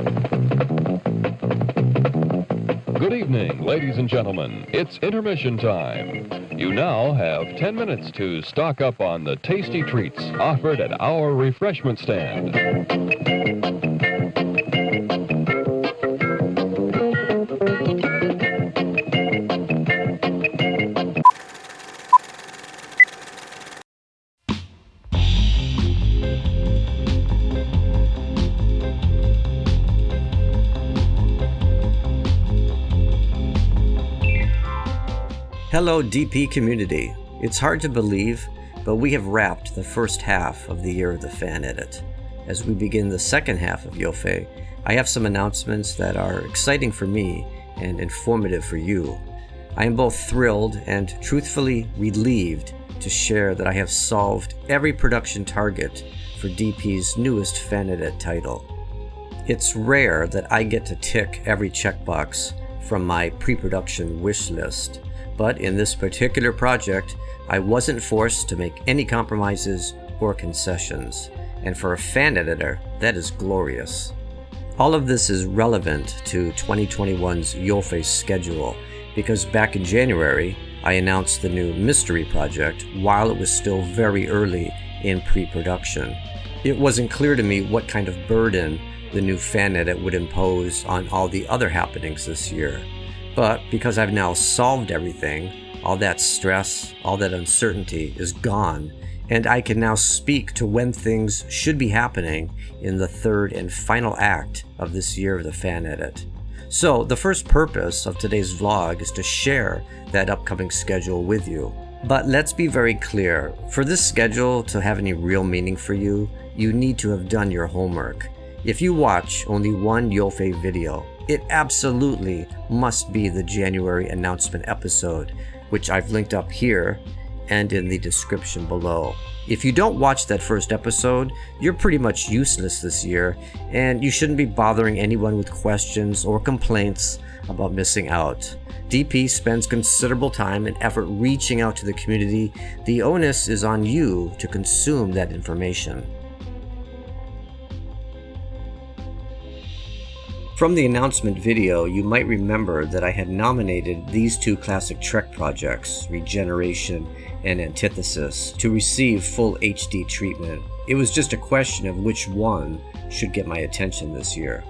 Good evening, ladies and gentlemen. It's intermission time. You now have 10 minutes to stock up on the tasty treats offered at our refreshment stand. Hello DP community. It's hard to believe, but we have wrapped the first half of the year of the Fanedit. As we begin the second half of YOFE, I have some announcements that are exciting for me and informative for you. I am both thrilled and truthfully relieved to share that I have solved every production target for DP's newest Fanedit title. It's rare that I get to tick every checkbox from my pre-production wish list. But in this particular project, I wasn't forced to make any compromises or concessions, and for a fan editor, that is glorious. All of this is relevant to 2021's YOFE schedule, because back in January, I announced the new mystery project while it was still very early in pre-production. It wasn't clear to me what kind of burden the new fan edit would impose on all the other happenings this year. But because I've now solved everything, all that stress, all that uncertainty is gone, and I can now speak to when things should be happening in the third and final act of this year of the fan edit. So the first purpose of today's vlog is to share that upcoming schedule with you. But let's be very clear, for this schedule to have any real meaning for you, you need to have done your homework. If you watch only one YOFE video, it absolutely must be the January announcement episode, which I've linked up here and in the description below. If you don't watch that first episode, you're pretty much useless this year, and you shouldn't be bothering anyone with questions or complaints about missing out. DP spends considerable time and effort reaching out to the community. The onus is on you to consume that information. From the announcement video, you might remember that I had nominated these two classic Trek projects, Regeneration and Antithesis, to receive full HD treatment. It was just a question of which one should get my attention this year.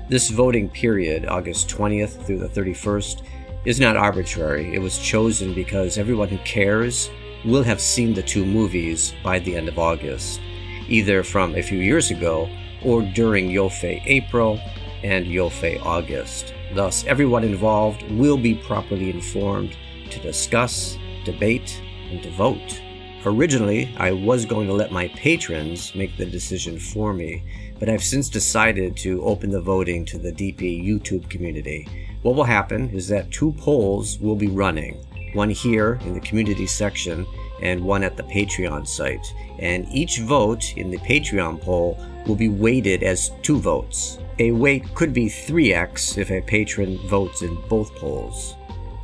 This voting period, August 20th through the 31st, is not arbitrary. It was chosen because everyone who cares will have seen the two movies by the end of August, either from a few years ago or during YOFE April and YOFE August. Thus, everyone involved will be properly informed to discuss, debate, and to vote. Originally, I was going to let my patrons make the decision for me, but I've since decided to open the voting to the DP YouTube community. What will happen is that two polls will be running, one here in the community section and one at the Patreon site, and each vote in the Patreon poll will be weighted as 2 votes. A weight could be 3x if a patron votes in both polls.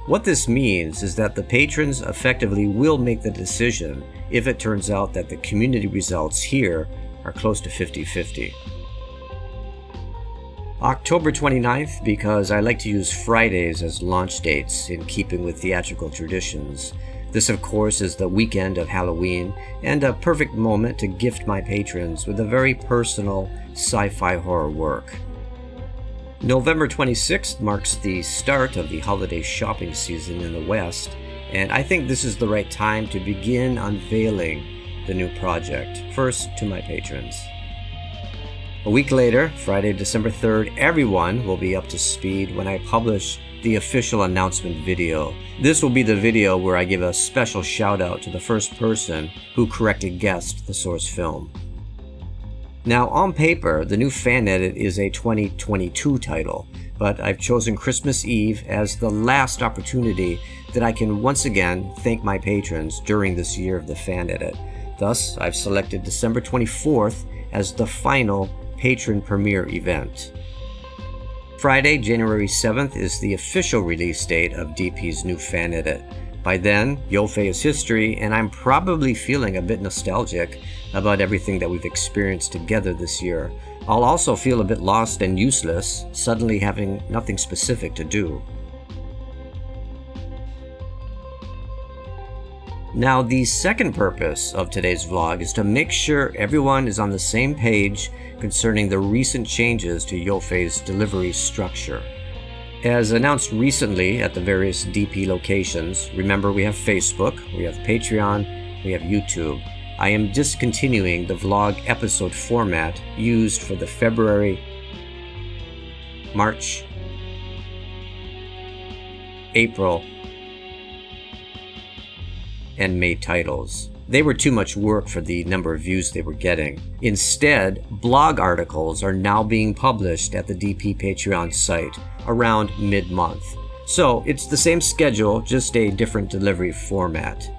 What this means is that the patrons effectively will make the decision if it turns out that the community results here are close to 50-50. October 29th, because I like to use Fridays as launch dates in keeping with theatrical traditions. This, of course, is the weekend of Halloween, and a perfect moment to gift my patrons with a very personal sci-fi horror work. November 26th marks the start of the holiday shopping season in the West, and I think this is the right time to begin unveiling the new project, first to my patrons. A week later, Friday, December 3rd, everyone will be up to speed when I publish the official announcement video. This will be the video where I give a special shout out to the first person who correctly guessed the source film. Now, on paper, the new Fanedit is a 2022 title, but I've chosen Christmas Eve as the last opportunity that I can once again thank my patrons during this year of the Fanedit. Thus, I've selected December 24th as the final patron premiere event. Friday, January 7th is the official release date of DP's new Fanedit. By then, YOFE is history, and I'm probably feeling a bit nostalgic about everything that we've experienced together this year. I'll also feel a bit lost and useless, suddenly having nothing specific to do. Now, the second purpose of today's vlog is to make sure everyone is on the same page concerning the recent changes to YOFE's delivery structure. As announced recently at the various DP locations, remember we have Facebook, we have Patreon, we have YouTube. I am discontinuing the vlog episode format used for the February, March, April, and May titles. They were too much work for the number of views they were getting. Instead, blog articles are now being published at the DP Patreon site around mid-month. So it's the same schedule, just a different delivery format.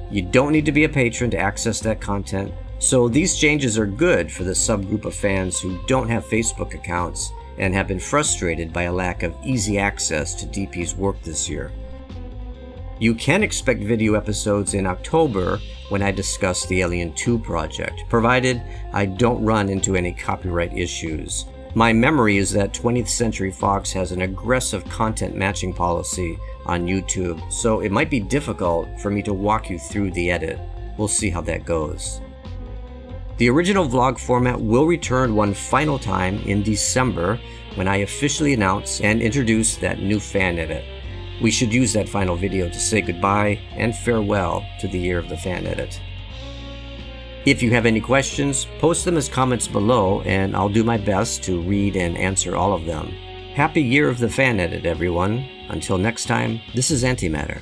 You don't need to be a patron to access that content, so these changes are good for the subgroup of fans who don't have Facebook accounts and have been frustrated by a lack of easy access to DP's work this year. You can expect video episodes in October when I discuss the Alien 2 project, provided I don't run into any copyright issues. My memory is that 20th Century Fox has an aggressive content matching policy on YouTube, so it might be difficult for me to walk you through the edit. We'll see how that goes. The original vlog format will return one final time in December when I officially announce and introduce that new Fanedit. We should use that final video to say goodbye and farewell to the year of the Fanedit. If you have any questions, post them as comments below and I'll do my best to read and answer all of them. Happy year of the Fanedit, everyone. Until next time, this is Antimatter.